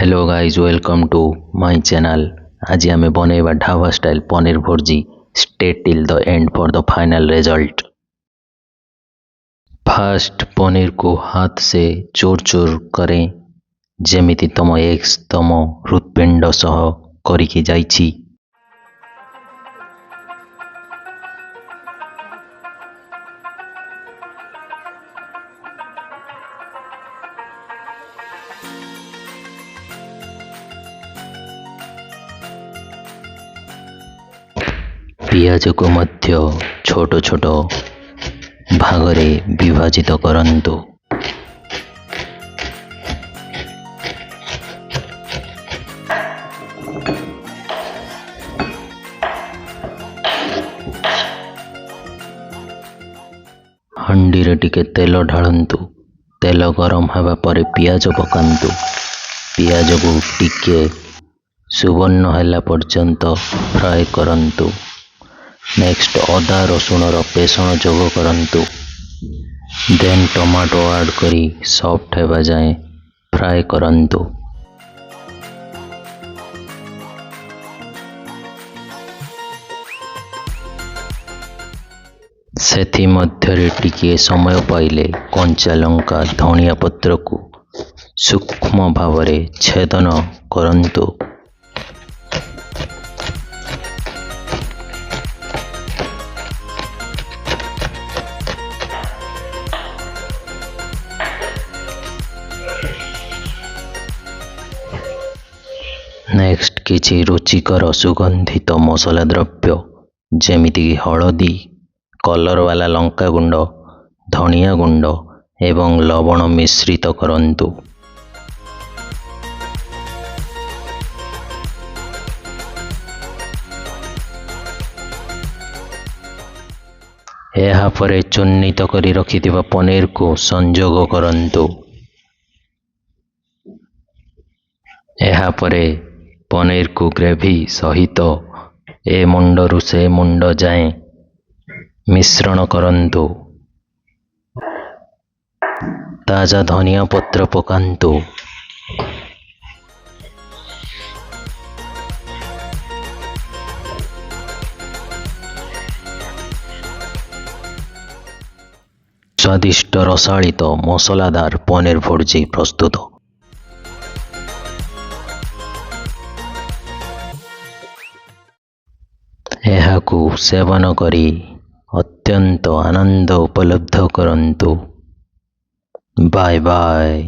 Hello guys welcome to my channel. आज आम बनैबा dhaba style paneer bhurji. Stay till the end for the final result. First paneer को हाथ से चोर चोर करें जेमिति तम एक्स तम हृदपिंड सह करिकी जाइछि। पियाज को मध्य छोट छोट भागरे विभाजित करंतु। हंडी रे टिके तेल ढालंतु। तेल गरम होगा परे पियाज पकांतु। पियाज को टिके सुवर्ण हैला पर्यंत फ्राए करंतु। नेक्स्ट अदा रसुण पेषण जोग करंतु। देन टमाटो ऐड करी सॉफ्ट हेबा जाए फ्राए करंतु। सेथि मध्यरे टिके समय पाइले कंचा लंका धनिया पत्र को सूक्ष्म भावरे छेदन करंतु। नेक्स्ट किछि रुचिकर सुगंधित मसला द्रव्य जेमिति हलदी, कलर वाला लंका गुंड, धनिया गुंड एवं लवण मिश्रित करंतु। एहा परे चुन्नित करी रखिथिबा पनीर को संजोग करंतु। एहा परे पनीर को ग्रेवी सहित ए मुंडरू से मुंड जाए मिश्रण करंतु। ताजा धनिया पत्र पकांतु। स्वादिष्ट रसालित मसलादार पनीर भुर्जी प्रस्तुत। एहाकू सेवन करी अत्यंत आनंद उपलब्ध करंतु। Bye bye.